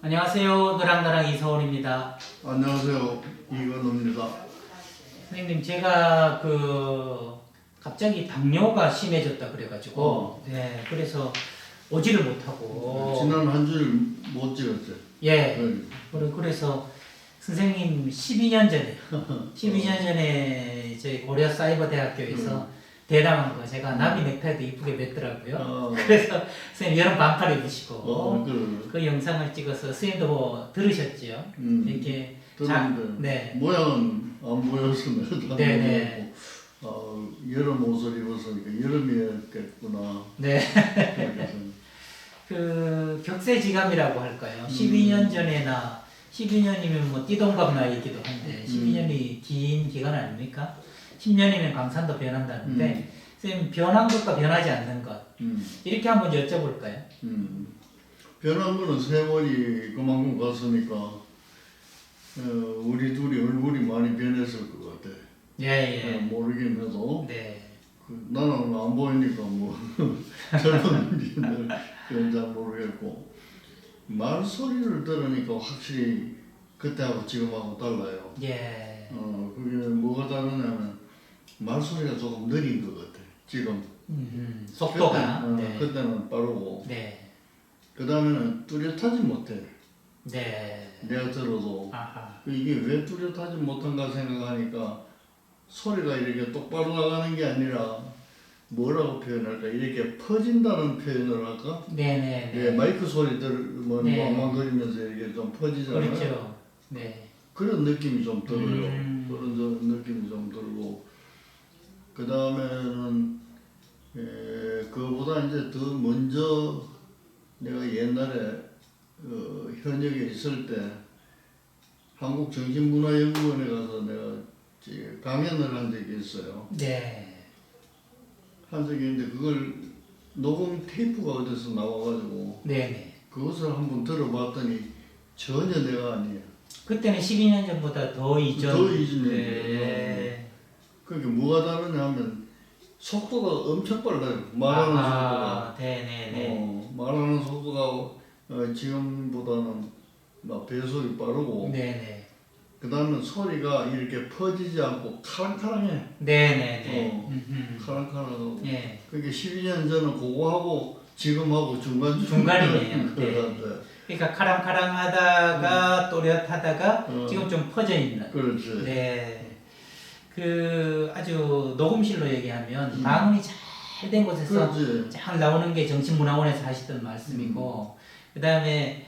안녕하세요. 너랑나랑 이서원입니다. 안녕하세요. 이건우입니다. 선생님, 제가 갑자기 당뇨가 심해졌다 그래가지고, 네, 그래서 오지를 못하고, 지난 한 주일 못 찍었죠. 예, 네. 그래서 선생님 12년 전에, 12년 전에 저희 고려사이버대학교에서 대담한 거 제가 나비 넥타이도 이쁘게 맸더라고요. 그래서 선생님 여름 반팔 입으시고 그 영상을 찍어서 선생님도 뭐 들으셨죠? 이렇게 들었는데 네. 모양은 안 보여서 내가 네네. 여름 옷을 입었으니까 여름이었겠구나. 네. 그래서 격세지감이라고 할까요? 12년 전에나 12년이면 뭐 띠동갑 나이이기도 한데 12년이 긴 기간 아닙니까? 10년이면 강산도 변한다는데 선생님 변한 것과 변하지 않는 것 이렇게 한번 여쭤볼까요? 변한 거는 세월이 그만큼 갔으니까 우리 둘이 얼굴이 많이 변했을 것 같아. 예. 모르긴 해도 네. 나는 안 보이니까 뭐 젊은이들 그건 잘 모르겠고 말소리를 들으니까 확실히 그때하고 지금하고 달라요. 예. 그게 뭐가 다르냐면 말소리가 조금 느린 것 같아. 지금 속도가 그때는 빠르고 네. 그 다음에는 뚜렷하지 못해. 네. 내가 들어도 아하. 이게 왜 뚜렷하지 못한가 생각하니까 소리가 이렇게 똑바로 나가는 게 아니라 뭐라고 표현할까? 이렇게 퍼진다는 표현을 할까? 네네. 네, 마이크 소리 들으면 네. 왕왕거리면서 이렇게 좀 퍼지잖아요. 그렇죠. 네. 그런 느낌이 좀 들어요. 그런 느낌이 좀 들고 그 다음에는 그거보다 이제 더 먼저 내가 옛날에 현역에 있을 때 한국정신문화연구원에 가서 내가 강연을 한 적이 있어요. 네. 한 적이 있는데 그걸 녹음 테이프가 어디서 나와가지고 네네. 그것을 한번 들어봤더니 전혀 내가 아니에요. 그때는 12년 전보다 더 이전. 더 이전이에요. 네. 그게 뭐가 다르냐 하면 속도가 엄청 빨라요. 말하는 속도가. 네네네. 말하는 속도가 지금보다는 막 배속이 빠르고 네네. 그 다음에 소리가 이렇게 퍼지지 않고 카랑카랑해. 네네네. 카랑카랑하고. 네. 그게 12년 전은 그거하고 지금하고 중간이네요. 네. 네. 그러니까 카랑카랑하다가 또렷하다가 지금 좀 퍼져 있는. 그렇지. 네. 아주 녹음실로 얘기하면 방음이 잘 된 곳에서 쫙 나오는 게 정신문화원에서 하시던 말씀이고 그 다음에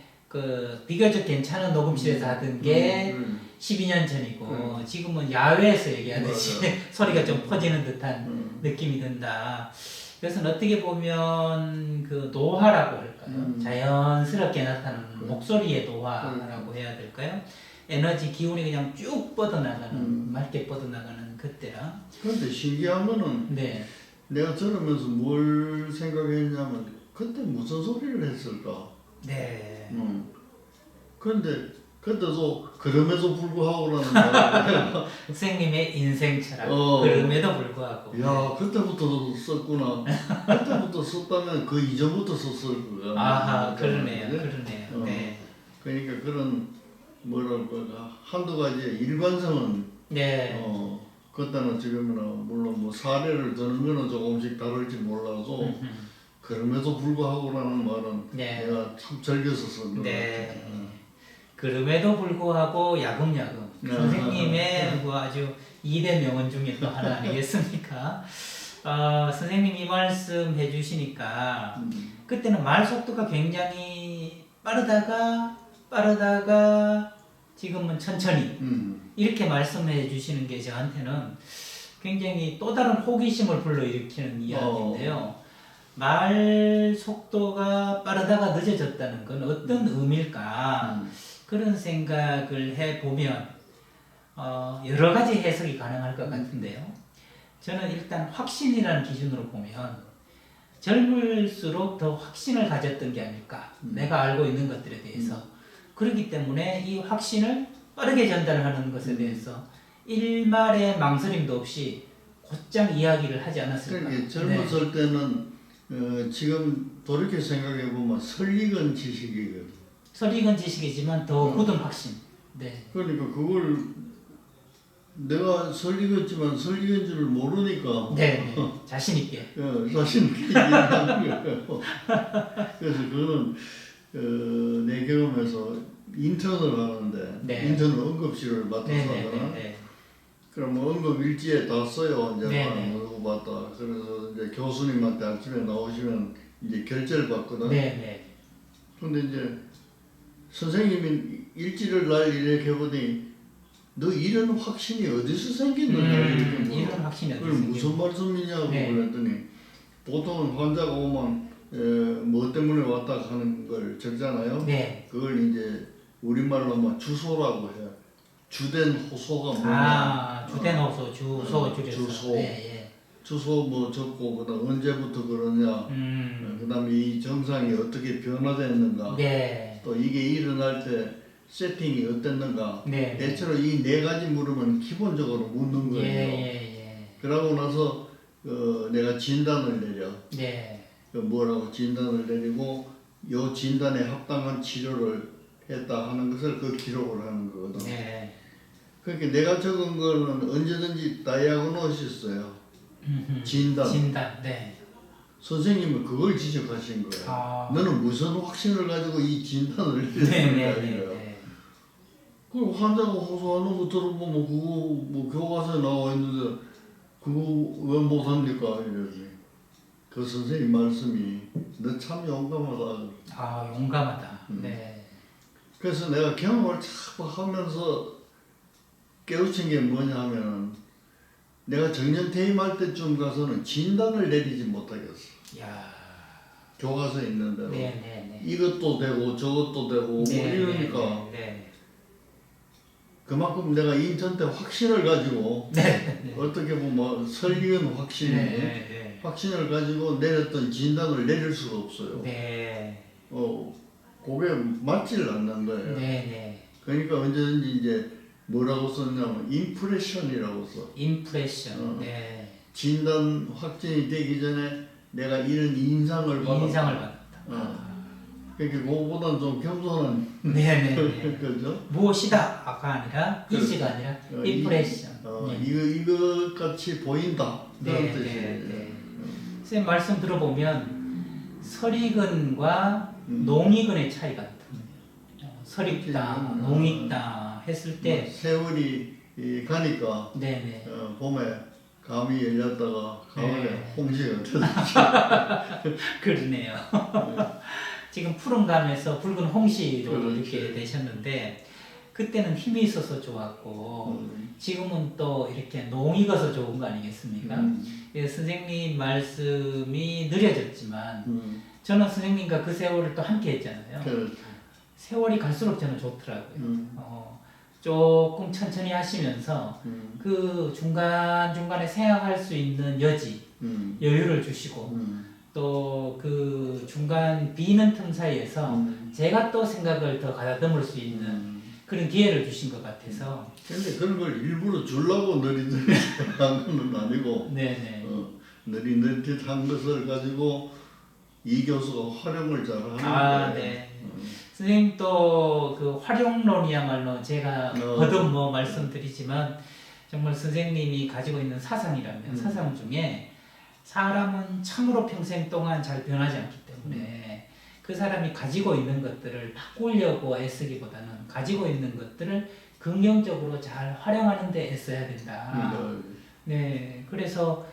비교적 괜찮은 녹음실에서 하던 게 12년 전이고 지금은 야외에서 얘기하듯이 소리가 좀 퍼지는 듯한 느낌이 든다. 그것은 어떻게 보면 노화라고 할까요? 자연스럽게 나타나는 목소리의 노화라고 해야 될까요? 에너지 기운이 그냥 쭉 뻗어나가는 맑게 뻗어나가는 그때라. 그런데 신기한 거는 네. 내가 들으면서 뭘 생각했냐면 그때 무슨 소리를 했을까? 네. 그런데 그때도 그럼에도 불구하고라는 말을 선생님의 인생 철학. 그럼에도 불구하고. 야 그때부터 썼구나. 그때부터 썼다면 그 이전부터 썼을 거야. 아하 그러네요. 그러네요. 네. 그러니까 그런 뭐랄까 한두 가지의 일관성은 네. 그때는 지금은 물론 뭐 사례를 드는 거는 조금씩 다를지 몰라도 그럼에도 불구하고라는 말은 내가 참 즐겨서 쓴 것 같아요. 그럼에도 불구하고 야금야금 선생님의 아주 2대 명언 중에 또 하나 아니겠습니까? 선생님 이 말씀 해주시니까 그때는 말 속도가 굉장히 빠르다가 지금은 천천히 이렇게 말씀해 주시는 게 저한테는 굉장히 또 다른 호기심을 불러일으키는 이야기인데요. 말 속도가 빠르다가 늦어졌다는 건 어떤 의미일까? 그런 생각을 해보면 여러 가지 해석이 가능할 것 같은데요. 저는 일단 확신이라는 기준으로 보면 젊을수록 더 확신을 가졌던 게 아닐까. 내가 알고 있는 것들에 대해서. 그렇기 때문에 이 확신을 빠르게 전달하는 것에 대해서 일말의 망설임도 없이 곧장 이야기를 하지 않았을까. 그러니까 젊었을 때는 지금 돌이켜 생각해 보면 설익은 지식이거든. 설익은 지식이지만 더 굳은 확신. 네. 그러니까 그걸 내가 설익었지만 설익은 줄 모르니까 네. 자신 있게. 자신 있게 얘기하는 거예요. 그래서 그거는 내 경험에서 인턴을 하는데 네. 인턴은 응급실을 맡아서 네. 하잖아. 네. 그럼 뭐 응급 일지에 다 써요. 이제 네. 모르고 봤다. 그래서 이제 교수님한테 아침에 나오시면 이제 결제를 받거든. 네. 근데 이제 선생님이 일지를 날 이렇게 해보니 너 이런 확신이 어디서 생겼느냐 이렇게 물어. 이런 확신이 어디서 그럼 무슨 말씀이냐고 네. 그랬더니 보통은 환자가 오면 뭐 때문에 왔다 하는 걸 적잖아요. 네. 그걸 이제 우리말로 뭐 주소라고 해. 주된 호소가 뭐냐. 주된 호소, 주소 줄여서. 주소. 예. 주소 뭐 적고 그다음 언제부터 그러냐. 그다음에 이 증상이 어떻게 변화됐는가. 네. 또 이게 일어날 때 세팅이 어땠는가. 네. 대체로 이 네 가지 물으면 기본적으로 묻는 거예요. 예. 그러고 나서 내가 진단을 내려. 네. 뭐라고 진단을 내리고 요 진단에 합당한 치료를 했다 하는 것을 그 기록을 하는 거거든. 네. 그러니까 내가 적은 거는 언제든지 다이아그노시스예요. 진단. 네. 선생님은 그걸 지적하신 거예요. 너는 무슨 확신을 가지고 이 진단을 네. 그 환자가 호소하는 거 들어보면 그거 뭐 교과서에 나와 있는데 그거 왜 못합니까? 이러지. 그 선생님 말씀이 너 참 용감하다. 용감하다. 네. 그래서 내가 경험을 자꾸 하면서 깨우친 게 뭐냐 하면은 내가 정년 퇴임할 때쯤 가서는 진단을 내리지 못하겠어. 야. 교과서에 있는 대로. 네. 이것도 되고 저것도 되고 뭐 이러니까 네. 그만큼 내가 인턴 때 확신을 가지고 어떻게 보면 설리은 확신이 확신을 가지고 내렸던 진단을 내릴 수가 없어요. 네. 그게 맞지를 않는 거예요. 네. 그러니까 언제든지 이제 뭐라고 썼냐면 임프레션이라고 써. 임프레션. 네. 진단 확진이 되기 전에 내가 이런 인상을 받았다. 그러니까 그거보다는 좀 겸손한. 네. 그죠? 무엇이다가 아니라 이지가 아니라 임프레션. 이거 같이 보인다. 그런 뜻이에요. 선생님 말씀 들어보면 설익은과 농익은의 차이가 있다. 설익다, 농익다 했을 때 세월이 가니까 봄에 감이 열렸다가 가을에 홍시가 터졌죠. 그러네요. 지금 푸른 감에서 붉은 홍시로 그렇지. 이렇게 되셨는데 그때는 힘이 있어서 좋았고 지금은 또 이렇게 농익어서 좋은 거 아니겠습니까? 선생님 말씀이 느려졌지만 저는 선생님과 그 세월을 또 함께 했잖아요. 그렇죠. 세월이 갈수록 저는 좋더라고요. 조금 천천히 하시면서 그 중간중간에 생각할 수 있는 여지, 여유를 주시고 또 그 중간 비는 틈 사이에서 제가 또 생각을 더 가다듬을 수 있는 그런 기회를 주신 것 같아서. 근데 그런 걸 일부러 주려고 느릿느릿 한 건 아니고 느릿느릿 한 것을 가지고 이 교수가 활용을 잘 하는 거예요. 네. 선생님 또 그 활용론이야말로 제가 거듭 말씀드리지만 정말 선생님이 가지고 있는 사상이라면 사상 중에 사람은 참으로 평생 동안 잘 변하지 않기 때문에 그 사람이 가지고 있는 것들을 바꾸려고 애쓰기보다는 가지고 있는 것들을 긍정적으로 잘 활용하는 데 애써야 된다. 네, 그래서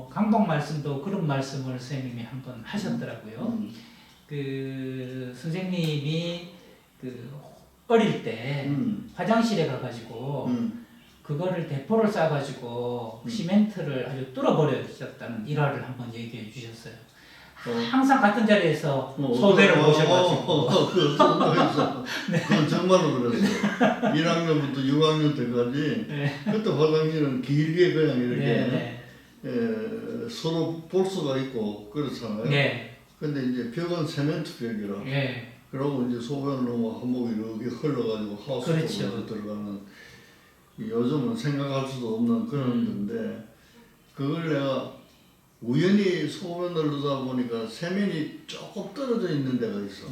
강복 말씀도 그런 말씀을 선생님이 한번 하셨더라고요. 그 선생님이 그 어릴 때 화장실에 가가지고 그거를 대포를 싸가지고 시멘트를 아주 뚫어버렸었다는 일화를 한번 얘기해 주셨어요. 항상 같은 자리에서 소배를 모셔가지고. 그건 정말로 그랬어요. 1학년부터 6학년 때까지 그때 화장실은 길게 그냥 이렇게 서로 볼 수가 있고 그렇잖아요. 근데 이제 벽은 세멘트 벽이라. 그러고 이제 소변을 넣으면 한복이 이렇게 흘러가지고 하우스 속으로 들어가는. 요즘은 생각할 수도 없는 그런 건데 그걸 내가 우연히 소변을 넣다 보니까 세면이 조금 떨어져 있는 데가 있어.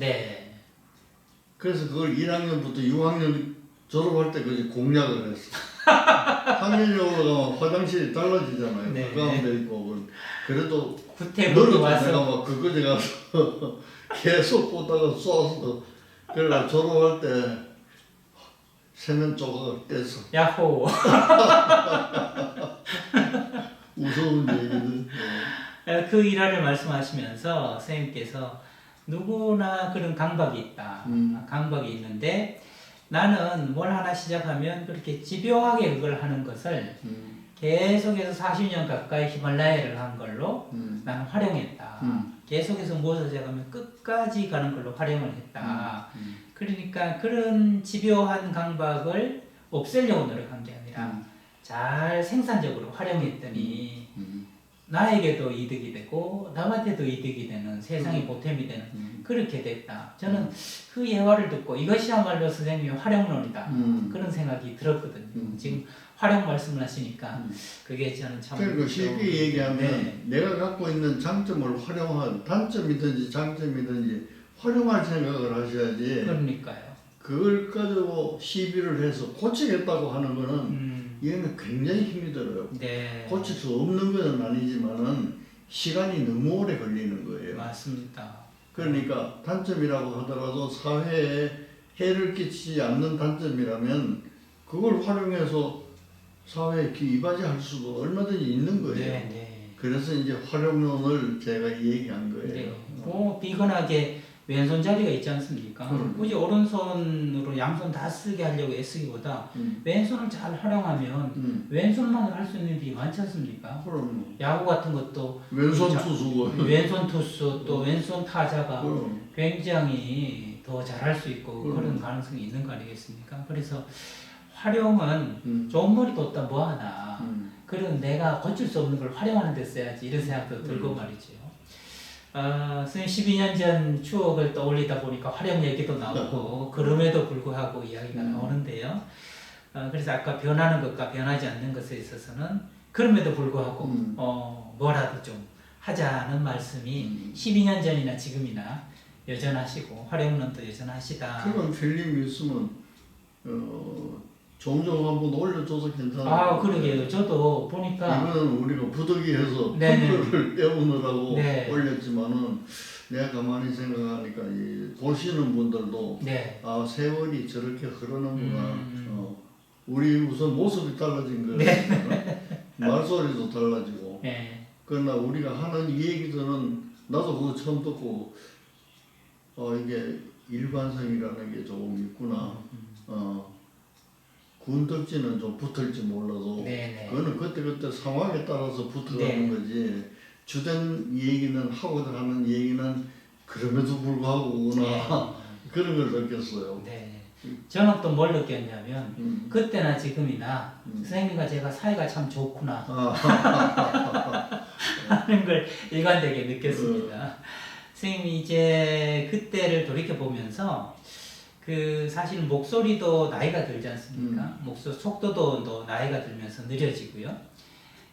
그래서 그걸 1학년부터 6학년 졸업할 때까지 공략을 했어. 학년이 올라가면 화장실이 달라지잖아요. 네. 그 가운데 있고 그래도 구태국이 너를 와서 내가 막 그거지 가서 계속 보다가 쏘아서 그래가 졸업할 때 세면 조각 떼서 야호. 무서운 얘기들. 그 일화를 말씀하시면서 선생님께서 누구나 그런 강박이 있다. 강박이 있는데 나는 뭘 하나 시작하면 그렇게 집요하게 그걸 하는 것을 계속해서 40년 가까이 히말라야를 한 걸로 나는 활용했다. 계속해서 무엇을 시작하면 끝까지 가는 걸로 활용을 했다. 그러니까 그런 집요한 강박을 없애려고 노력한 게 아니라 잘 생산적으로 활용했더니 나에게도 이득이 되고 남한테도 이득이 되는 세상이 보탬이 되는 그렇게 됐다. 저는 그 예화를 듣고 이것이야말로 선생님의 활용론이다. 그런 생각이 들었거든요. 지금 활용 말씀을 하시니까 그게 저는 참 그러니까 쉽게 얘기하면 네. 내가 갖고 있는 장점을 활용한 단점이든지 장점이든지 활용할 생각을 하셔야지. 그러니까요. 그걸 가지고 시비를 해서 고치겠다고 하는 거는 이거는 굉장히 힘이 들어요. 네. 고칠 수 없는 것은 아니지만은 시간이 너무 오래 걸리는 거예요. 맞습니다. 그러니까 단점이라고 하더라도 사회에 해를 끼치지 않는 단점이라면 그걸 활용해서 사회에 이바지할 수도 얼마든지 있는 거예요. 네, 네. 그래서 이제 활용론을 제가 얘기한 거예요. 네. 뭐 비근하게 왼손잡이가 있지 않습니까? 굳이 오른손으로 양손 다 쓰게 하려고 애쓰기보다 왼손을 잘 활용하면 왼손만으로 할 수 있는 일이 많지 않습니까? 그럼요. 야구 같은 것도 왼손 투수고 왼손 투수 또 왼손 타자가 그럼. 굉장히 더 잘할 수 있고 그런 가능성이 있는 거 아니겠습니까? 그래서 활용은 좋은 머리 뒀다 뭐하나 그런 내가 고칠 수 없는 걸 활용하는 데 써야지 이런 생각도 들고 말이죠. 선생님 12년 전 추억을 떠올리다 보니까 활용 얘기도 나오고 그럼에도 불구하고 이야기가 나오는데요. 그래서 아까 변하는 것과 변하지 않는 것에 있어서는 그럼에도 불구하고 뭐라도 좀 하자는 말씀이 12년 전이나 지금이나 여전하시고 활용론도 여전하시다. 그런 필름이 있으면 종종 한번 올려줘서 괜찮아요. 그러게요. 저도 보니까 이거는 우리가 부득이해서 네네. 폰을 때우느라고 네. 올렸지만은 내가 가만히 생각하니까 보시는 분들도 네. 세월이 저렇게 흐르는구나. 우리 우선 모습이 달라진 거예요. 말소리도 달라지고. 네. 그러나 우리가 하는 이 얘기들은 나도 그거 처음 듣고 이게 일관성이라는 게 조금 있구나. 군덕지는 좀 붙을지 몰라도 네네. 그거는 그때그때 상황에 따라서 붙어가는 네. 거지 주된 얘기는 하고자 하는 얘기는 그럼에도 불구하고구나. 그런 걸 느꼈어요. 네. 저는 또 뭘 느꼈냐면 그때나 지금이나 선생님과 제가 사이가 참 좋구나 하는 걸 일관되게 느꼈습니다. 선생님이 이제 그때를 돌이켜보면서 사실 목소리도 나이가 들지 않습니까? 목소리 속도도 또 나이가 들면서 느려지고요.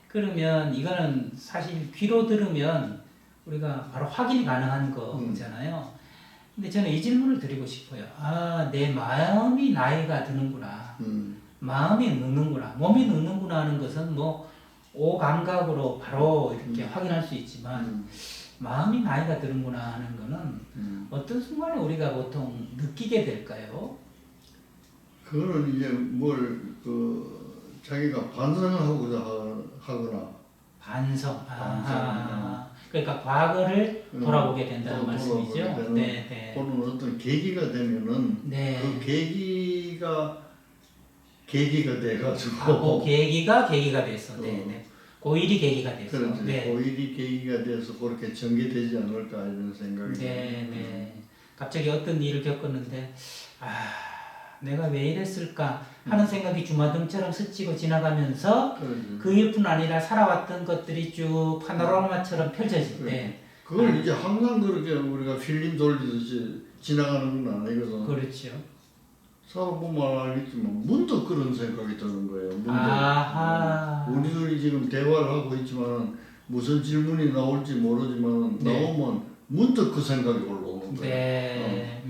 그러면 이거는 사실 귀로 들으면 우리가 바로 확인이 가능한 거잖아요. 근데 저는 이 질문을 드리고 싶어요. 내 마음이 나이가 드는구나. 마음이 늙는구나. 몸이 늙는구나 하는 것은 뭐 오감각으로 바로 이렇게 확인할 수 있지만 마음이 나이가 드는구나 하는 거는 어떤 순간에 우리가 보통 느끼게 될까요? 그거는 이제 자기가 반성하고자 하거나 반성. 그러니까 과거를 돌아보게 된다는 말씀이죠. 네. 그런 어떤 계기가 되면은 그 계기가 돼가지고 그 계기가 돼서 네. 고일이 계기가 돼서. 그렇지. 고일이 계기가 돼서 그렇게 전개되지 않을까 이런 생각이. 네. 갑자기 어떤 일을 겪었는데 내가 왜 이랬을까 하는 생각이 주마등처럼 스치고 지나가면서 그 일뿐 아니라 살아왔던 것들이 쭉 파노라마처럼 펼쳐질 때 그걸 이제 항상 그렇게 우리가 필름 돌리듯이 지나가는 건 아니거든. 그렇죠. 살아보면 알겠지만 문득 그런 생각이 드는 거예요. 문득. 우리들이 지금 대화를 하고 있지만 무슨 질문이 나올지 모르지만 나오면 문득 그 생각이 올라오는 거예요.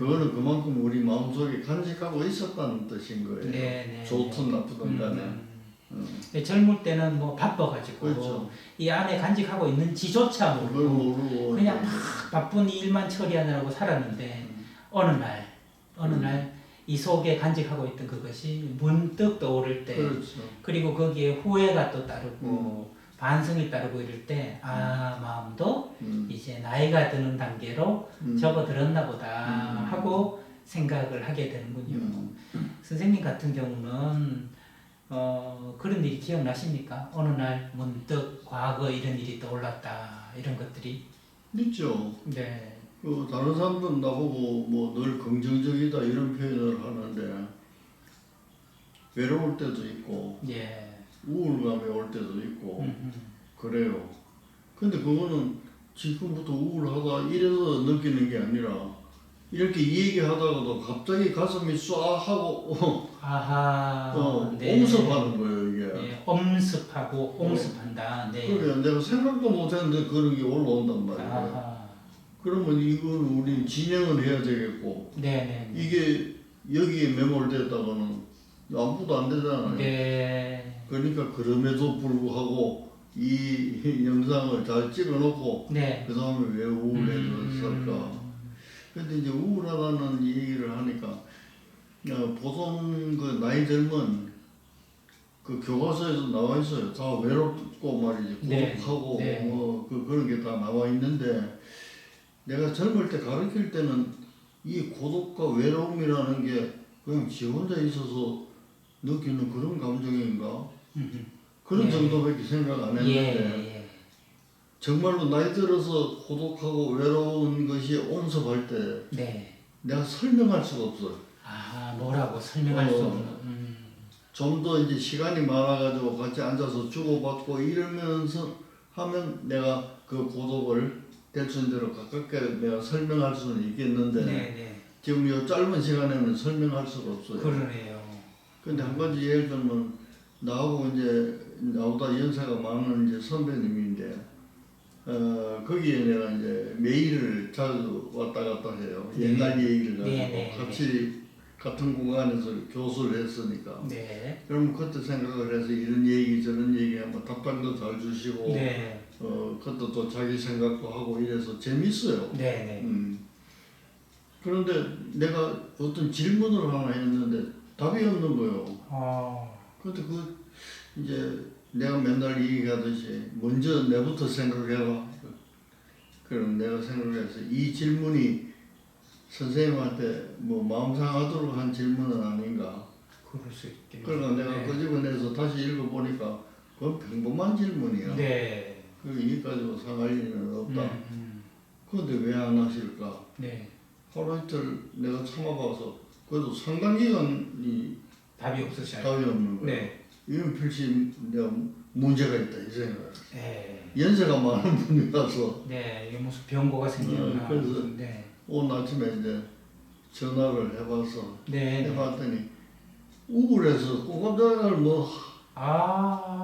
그거는 그만큼 우리 마음속에 간직하고 있었다는 뜻인 거예요. 네. 좋든 나쁘든 간에. 젊을 때는 뭐 바빠가지고 그렇죠. 이 안에 간직하고 있는지조차 그걸 모르고 모르고 그냥 막 바쁜 일만 처리하느라고 살았는데 어느 날 이 속에 간직하고 있던 그것이 문득 떠오를 때 그렇죠. 그리고 거기에 후회가 또 따르고 반성이 따르고 이럴 때 마음도 이제 나이가 드는 단계로 접어들었나 보다 하고 생각을 하게 되는군요. 선생님 같은 경우는 그런 일이 기억나십니까? 어느 날 문득 과거 이런 일이 떠올랐다 이런 것들이 있죠. 네. 그 다른 사람들은 나보고 뭐 늘 긍정적이다 이런 표현을 하는데 외로울 때도 있고 예. 우울감이 올 때도 있고 그래요. 근데 그거는 지금부터 우울하다 이래서 느끼는 게 아니라 이렇게 얘기하다가도 갑자기 가슴이 쏴 하고 네. 엄습하는 거예요 이게. 네. 엄습하고 옹습한다. 네. 그래 내가 생각도 못했는데 그런 게 올라온단 말이에요. 그러면 이건 우리 진행을 해야 되겠고 네네. 이게 여기에 매몰됐다가는 아무것도 안 되잖아요. 네. 그러니까 그럼에도 불구하고 이 영상을 잘 찍어놓고 네. 그 다음에 왜 우울해졌을까. 근데 이제 우울하다는 얘기를 하니까 보통 그 나이 젊은 그 교과서에서 나와 있어요. 다 외롭고 말이지 고독하고 네. 뭐 그런 게 다 나와 있는데 내가 젊을 때 가르칠 때는 이 고독과 외로움이라는 게 그냥 지 혼자 있어서 느끼는 그런 감정인가? 그런 정도밖에 생각 안 했는데 정말로 나이 들어서 고독하고 외로운 것이 엄습할 때 내가 설명할 수가 없어요. 뭐라고 설명할 수 없는. 좀 더 이제 시간이 많아가지고 같이 앉아서 주고받고 이러면서 하면 내가 그 고독을 될 수 있는 대로 가깝게 내가 설명할 수는 있겠는데 지금 이 짧은 시간에는 설명할 수가 없어요. 그러네요. 근데 한 가지 예를 들면 나하고 이제 나보다 연세가 많은 이제 선배님인데 거기에 내가 이제 메일을 자주 왔다 갔다 해요. 옛날 얘기를 가지고 같이 같은 공간에서 교수를 했으니까. 그럼 그때 생각을 해서 이런 얘기 저런 얘기 하면 답장도 잘 주시고 그때 또 자기 생각도 하고 이래서 재밌어요. 그런데 내가 어떤 질문을 하나 했는데 답이 없는 거예요. 근데 이제 내가 맨날 얘기하듯이 먼저 내부터 생각해봐. 그럼 내가 생각해서 이 질문이 선생님한테 뭐 마음 상하도록 한 질문은 아닌가. 그럴 수 있겠네요. 그러니까 내가 끄집어내서 다시 읽어보니까 그건 평범한 질문이야. 이게 가지고 상할 일은 없다. 그런데 왜 안 하실까? 하루 이틀 내가 참아봐서 그래도 상당 기간이 답이 없으셔요. 답이 없는 거예요. 이건 필시 내가 문제가 있다 이 생각을. 연세가 많은 분이라서. 이게 무슨 병고가 생겼나. 그래서 오늘 아침에 이제 전화를 해봐서 해봤더니 우울해서 꼼꼼장을 뭐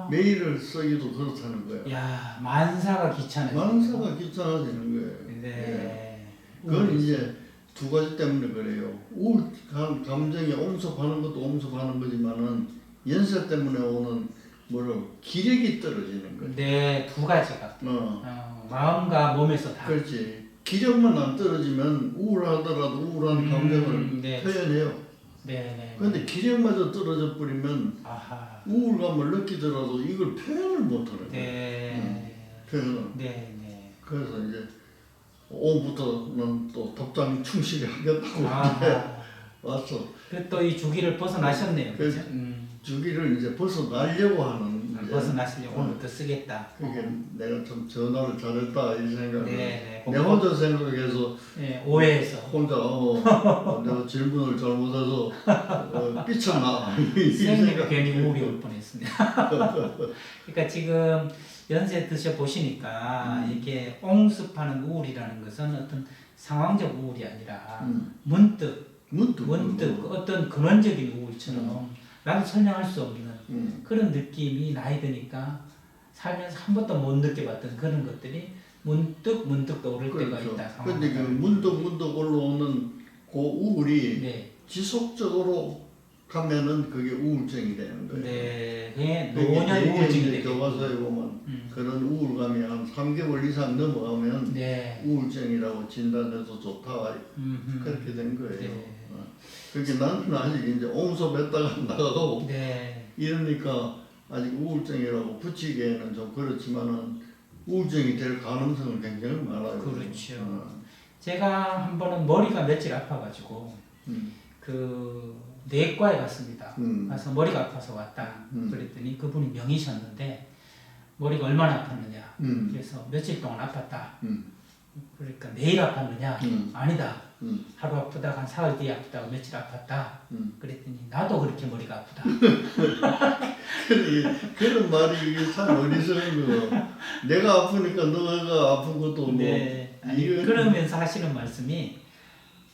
메일을 쓰기도 그렇다는 거예요. 야 만사가 귀찮아지는 만사가 귀찮아지는 거예요. 그건 이제 두 가지 때문에 그래요. 우울한 감정이 엄습하는 것도 엄습하는 거지만은 연세 때문에 오는 기력이 떨어지는 거예요. 두 가지가. 마음과 몸에서 다. 그렇지. 기력만 안 떨어지면 우울하더라도 우울한 감정을 표현해요. 그런데 기력마저 떨어져 버리면 우울감을 느끼더라도 이걸 표현을 못하는 거예요. 표현을. 그래서 이제 오후부터는 또 답장 충실히 하겠다고 왔어. 또 이 주기를 벗어나셨네요. 그렇죠? 주기를 이제 벗어나려고 하는. 벗어나시려고 오늘부터 쓰겠다. 그게 내가 좀 전화를 잘했다 이 생각을. 내가 혼자 생각해서 오해해서 혼자 내가 질문을 잘못해서 삐쳤나. 선생님이 괜히 우울이 올 뻔했습니다. 그러니까 지금 연세 드셔 보시니까 이게 옹습하는 우울이라는 것은 어떤 상황적 우울이 아니라 문득 어떤 근원적인 우울처럼 나도 설명할 수 없는 그런 느낌이 나이 드니까 살면서 한 번도 못 느껴봤던 그런 것들이 문득 떠오를 때가 있다. 그런데 그 문득 올라오는 그 우울이 네. 지속적으로 가면은 그게 우울증이 되는 거예요. 네. 그게 노년 우울증이 이제 되겠군요. 교과서에 보면 그런 우울감이 한 3개월 이상 넘어가면 네. 우울증이라고 진단해서 좋다 그렇게 된 거예요. 네. 그러니까 나는 아직 이제 온소 뱉다가 나가고 네. 이러니까 아직 우울증이라고 붙이기에는 좀 그렇지만은 우울증이 될 가능성은 굉장히 많아요. 그렇죠. 제가 한 번은 머리가 며칠 아파가지고 그 내과에 갔습니다. 가서 머리가 아파서 왔다. 그랬더니 그분이 명의셨는데 머리가 얼마나 아팠느냐. 그래서 며칠 동안 아팠다. 그러니까 내일 아팠느냐? 아니다. 하루 아프다가 한 사흘 뒤에 아프다고 며칠 아팠다. 그랬더니 나도 그렇게 머리가 아프다. 그런 말이 이게 참 어리석은 거. 내가 아프니까 너가 아픈 것도 뭐. 네. 아니, 그러면서 하시는 말씀이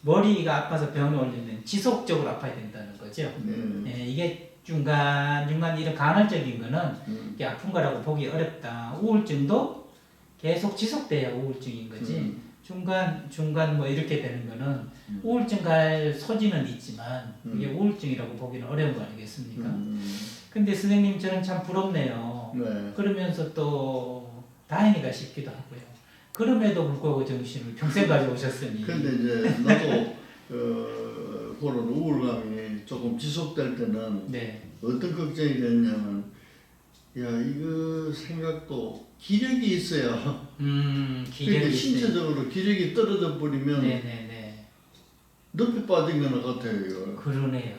머리가 아파서 병원에 오려면 지속적으로 아파야 된다는 거죠. 네, 이게 중간중간 이런 간헐적인 거는 이게 아픈 거라고 보기 어렵다. 우울증도 계속 지속돼야 우울증인 거지. 중간 뭐 이렇게 되는 거는 우울증 갈 소지는 있지만 이게 우울증이라고 보기는 어려운 거 아니겠습니까? 근데 선생님 저는 참 부럽네요. 네. 그러면서 또 다행이다 싶기도 하고요. 그럼에도 불구하고 정신을 평생 가지고 오셨으니. 근데 이제 나도 그런 우울감이 조금 지속될 때는 네. 어떤 걱정이 됐냐면 야 이거 생각도 기력이 있어야 기력이 신체적으로 기력이 떨어져 버리면 네네네. 늪에 빠진 거나 같아요. 이거. 그러네요.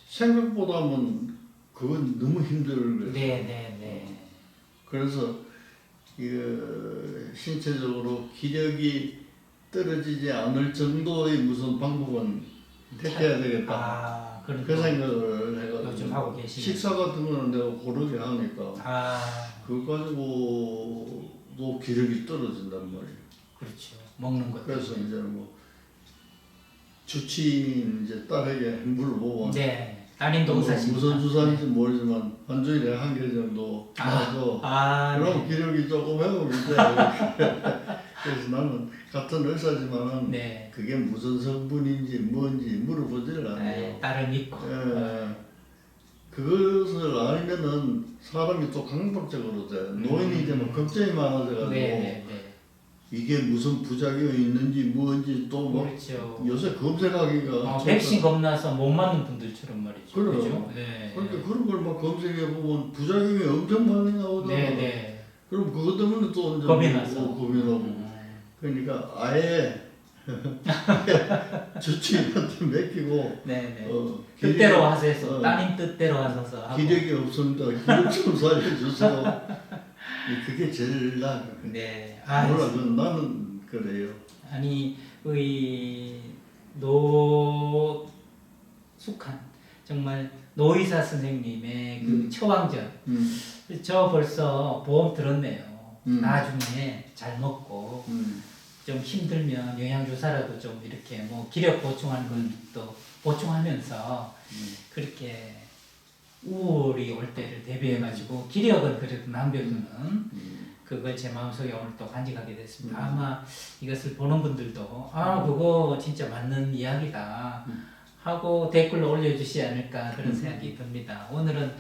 생각보다는 그건 너무 힘들어요. 네네네. 그래서 이거 신체적으로 기력이 떨어지지 않을 정도의 무슨 방법은 택해야 되겠다. 그런 그 생각을 해가지고 요즘 하고 계시네요. 식사 같은 거는 내가 고르게 하니까 그거 가지고도 기력이 떨어진단 말이에요. 그렇죠. 먹는 것. 그래서 이제 뭐 주치인 이제 딸에게 물어보고 네. 따님도 뭐 의사십니까? 무슨 주사인지 모르지만 한 주일에 한 개 정도 하고 그럼 네. 기력이 조금 회복이 돼. 그래서 나는 같은 의사지만은 네. 그게 무슨 성분인지 뭔지 물어보질 않아요. 네, 딸을 믿고. 그것을 알면은 사람이 또 강박적으로 돼. 노인이 되면 걱정이 많아져가지고 네네네. 이게 무슨 부작용이 있는지 뭔지 또 뭐 그렇죠. 요새 검색하기가 백신 겁나서 못 맞는 분들처럼 말이죠. 그래요. 그렇죠? 네. 그러니까 그런 걸 막 검색해 보면 부작용이 엄청 많이 나오잖아. 네네. 그럼 그것 때문에 또 이제 겁이 나서. 겁이 나고. 그러니까 아예 주치의한테 맡기고 네네. 뜻대로 하세요. 따님 뜻대로 하셔서 하고. 기력이 없습니다. 기력 좀 살려주세요. 그게 제일 나아. 네. 몰라, 나는 그래요. 아니 우리 노숙한 정말 노의사 선생님의 그 처방전. 저 벌써 보험 들었네요. 나중에 잘 먹고 좀 힘들면 영양주사라도 좀 이렇게 뭐 기력 보충하는 건 또 보충하면서 그렇게 우울이 올 때를 대비해가지고 기력은 그래도 남겨두는 그걸 제 마음속에 오늘 또 간직하게 됐습니다. 아마 이것을 보는 분들도 그거 진짜 맞는 이야기다 하고 댓글로 올려주시지 않을까 그런 생각이 듭니다. 오늘은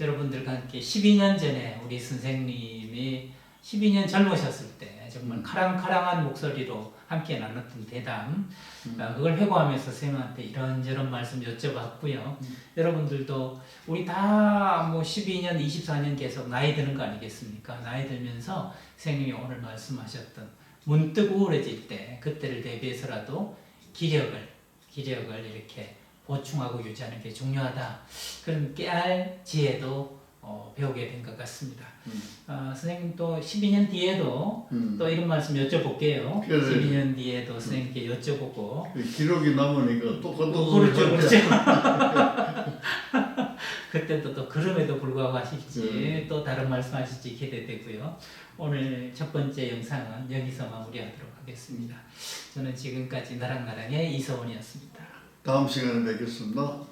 여러분들과 함께 12년 전에 우리 선생님이 12년 젊으셨을 때 정말 카랑카랑한 목소리로 함께 나눴던 대담 그걸 회고하면서 선생님한테 이런저런 말씀 여쭤봤고요. 여러분들도 우리 다 뭐 12년, 24년 계속 나이 드는 거 아니겠습니까? 나이 들면서 선생님이 오늘 말씀하셨던 문득 우울해질 때 그때를 대비해서라도 기력을 이렇게 보충하고 유지하는 게 중요하다. 그런 깨알 지혜도 배우게 된 것 같습니다. 선생님 또 12년 뒤에도 또 이런 말씀 여쭤볼게요. 그래. 12년 뒤에도 선생님께 여쭤보고 기록이 남으니까 똑같은 그렇죠. 그때도 또 그럼에도 불구하고 하실지 또 다른 말씀 하실지 기대되고요. 오늘 첫 번째 영상은 여기서 마무리하도록 하겠습니다. 저는 지금까지 나랑나랑의 이서원이었습니다. 다음 시간에 뵙겠습니다.